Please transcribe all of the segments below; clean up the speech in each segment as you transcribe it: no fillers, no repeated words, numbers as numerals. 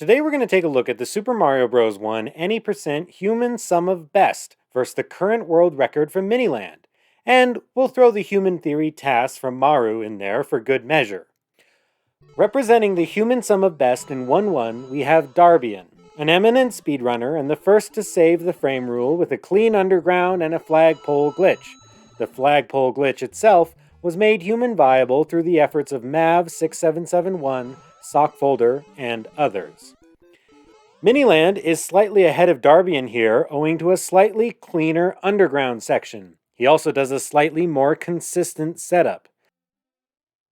Today we're going to take a look at the Super Mario Bros. 1 any% human sum of best versus the current world record from Miniland. And we'll throw the Human Theory TAS from Maru in there for good measure. Representing the human sum of best in 1-1, we have Darbian, an eminent speedrunner and the first to save the frame rule with a clean underground and a flagpole glitch. The flagpole glitch itself was made human viable through the efforts of Mav6771, Sockfolder, and others. Miniland is slightly ahead of Darbian here, owing to a slightly cleaner underground section. He also does a slightly more consistent setup.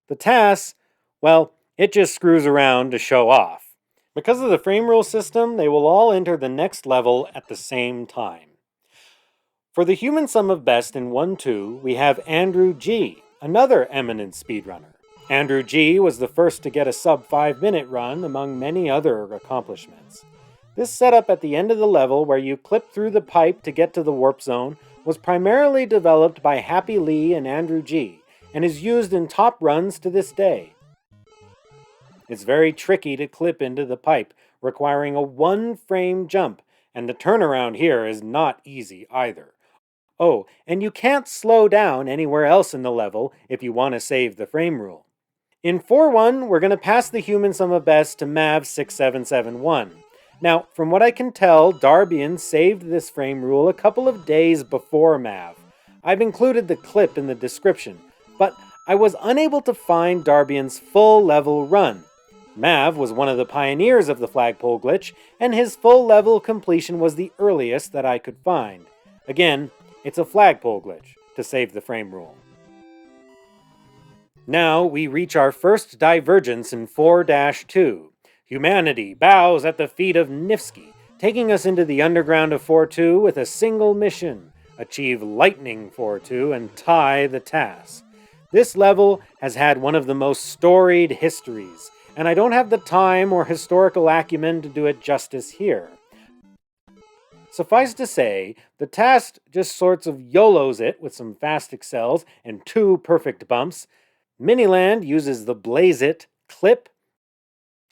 The TAS, well, it just screws around to show off. Because of the frame rule system, they will all enter the next level at the same time. For the human sum of best in 1-2, we have Andrew G., another eminent speedrunner. Andrew G. was the first to get a sub 5-minute run among many other accomplishments. This setup at the end of the level where you clip through the pipe to get to the warp zone was primarily developed by Happy Lee and Andrew G. and is used in top runs to this day. It's very tricky to clip into the pipe, requiring a 1-frame jump, and the turnaround here is not easy either. Oh, and you can't slow down anywhere else in the level if you want to save the frame rule. In 4-1, we're going to pass the human sum of best to Mav6771. Now, from what I can tell, Darbian saved this frame rule a couple of days before Mav. I've included the clip in the description, but I was unable to find Darbian's full level run. Mav was one of the pioneers of the flagpole glitch, and his full level completion was the earliest that I could find. Again, it's a flagpole glitch to save the frame rule. Now we reach our first divergence in 4-2. Humanity bows at the feet of Niftski, taking us into the underground of 4-2 with a single mission: achieve Lightning 4-2 and tie the TAS. This level has had one of the most storied histories, and I don't have the time or historical acumen to do it justice here. Suffice to say, the TAS just sorts of YOLOs it with some fast accels and 2 perfect bumps. Miniland uses the Blaze It, Clip,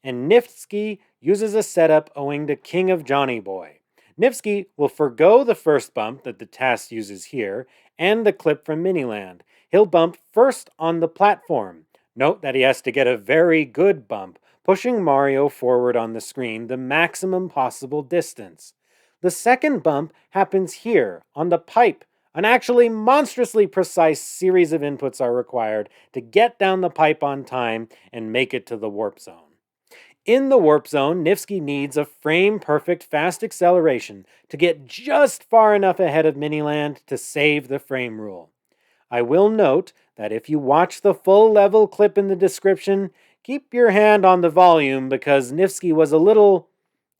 and Niftski uses a setup owing to King of Johnny Boy. Niftski will forgo the first bump that the TAS uses here, and the clip from Miniland. He'll bump first on the platform. Note that he has to get a very good bump, pushing Mario forward on the screen the maximum possible distance. The second bump happens here, on the pipe. An actually monstrously precise series of inputs are required to get down the pipe on time and make it to the warp zone. In the warp zone, Niftski needs a frame-perfect fast acceleration to get just far enough ahead of Miniland to save the frame rule. I will note that if you watch the full level clip in the description, keep your hand on the volume because Niftski was a little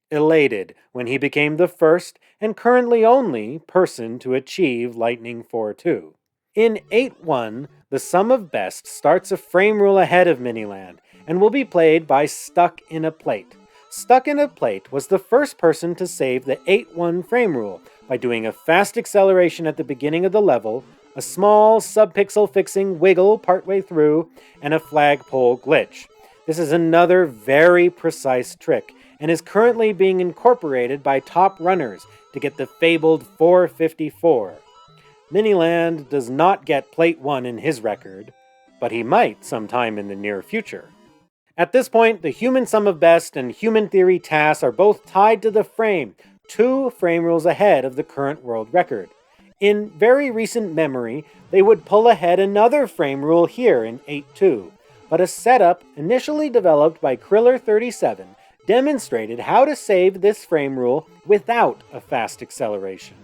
elated when he became the first and currently only person to achieve Lightning 4-2. In 8-1, the sum of best starts a frame rule ahead of Miniland and will be played by Stuck in a Plate. Stuck in a Plate was the first person to save the 8-1 frame rule by doing a fast acceleration at the beginning of the level, a small subpixel fixing wiggle partway through, and a flagpole glitch. This is another very precise trick and is currently being incorporated by top runners to get the fabled 454. Miniland does not get Plate 1 in his record, but he might sometime in the near future. At this point, the human sum of best and Human Theory TAS are both tied to the frame, 2 frame rules ahead of the current world record. In very recent memory, they would pull ahead another frame rule here in 8-2, but a setup initially developed by Kriller37 demonstrated how to save this frame rule without a fast acceleration.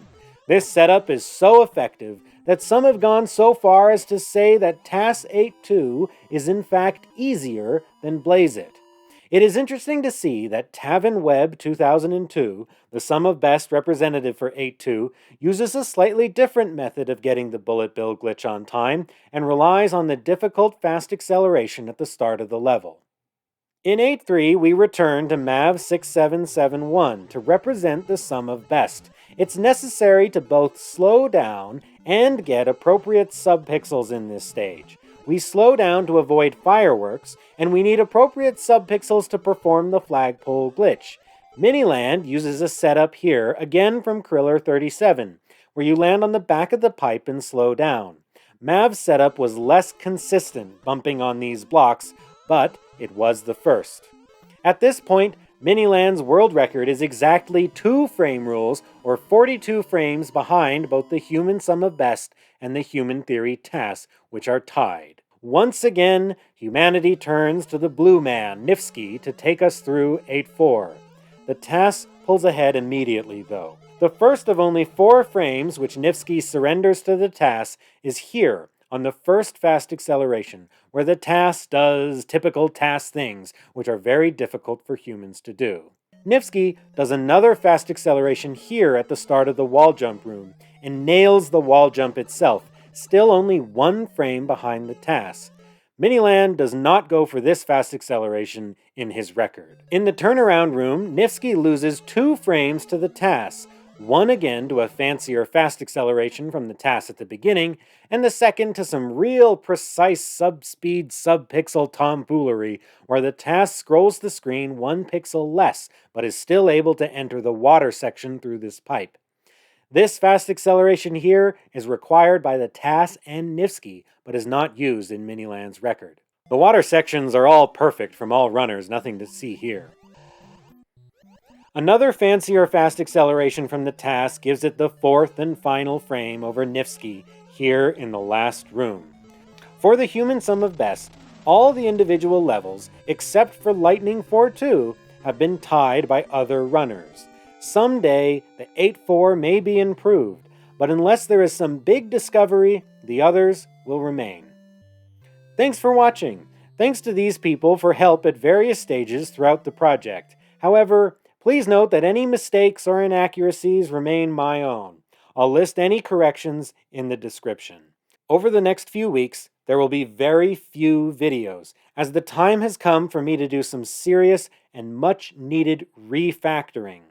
This setup is so effective that some have gone so far as to say that TAS 8-2 is in fact easier than Blaze It. It is interesting to see that Tavin Webb 2002, the sum of best representative for 8-2, uses a slightly different method of getting the bullet bill glitch on time and relies on the difficult fast acceleration at the start of the level. In 8-3, we return to Mav6771 to represent the sum of best. It's necessary to both slow down and get appropriate subpixels in this stage. We slow down to avoid fireworks, and we need appropriate subpixels to perform the flagpole glitch. Miniland uses a setup here, again from Kriller37, where you land on the back of the pipe and slow down. Mav's setup was less consistent, bumping on these blocks, but it was the first. At this point, Miniland's world record is exactly 2 frame rules, or 42 frames behind both the Human Sum of Best and the Human Theory TAS, which are tied. Once again, humanity turns to the blue man, Niftski, to take us through 8-4. The TAS pulls ahead immediately, though. The first of only 4 frames which Niftski surrenders to the TAS is here, on the first fast acceleration, where the TAS does typical TAS things, which are very difficult for humans to do. Niftski does another fast acceleration here at the start of the wall jump room, and nails the wall jump itself, still only 1 frame behind the TAS. Miniland does not go for this fast acceleration in his record. In the turnaround room, Niftski loses 2 frames to the TAS, one again to a fancier fast acceleration from the TAS at the beginning, and the second to some real precise subspeed subpixel tomfoolery, where the TAS scrolls the screen 1 pixel less, but is still able to enter the water section through this pipe. This fast acceleration here is required by the TAS and Niftski, but is not used in Miniland's record. The water sections are all perfect from all runners, nothing to see here. Another fancier fast acceleration from the TAS gives it the 4th and final frame over Niftski here in the last room. For the Human Sum of Best, all the individual levels, except for Lightning 4-2, have been tied by other runners. Someday, the 8-4 may be improved, but unless there is some big discovery, the others will remain. Thanks for watching. Thanks to these people for help at various stages throughout the project. However, please note that any mistakes or inaccuracies remain my own. I'll list any corrections in the description. Over the next few weeks, there will be very few videos, as the time has come for me to do some serious and much needed refactoring.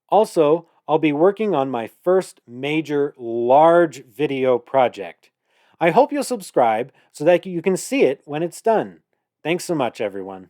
Also, I'll be working on my first major large video project. I hope you'll subscribe so that you can see it when it's done. Thanks so much, everyone.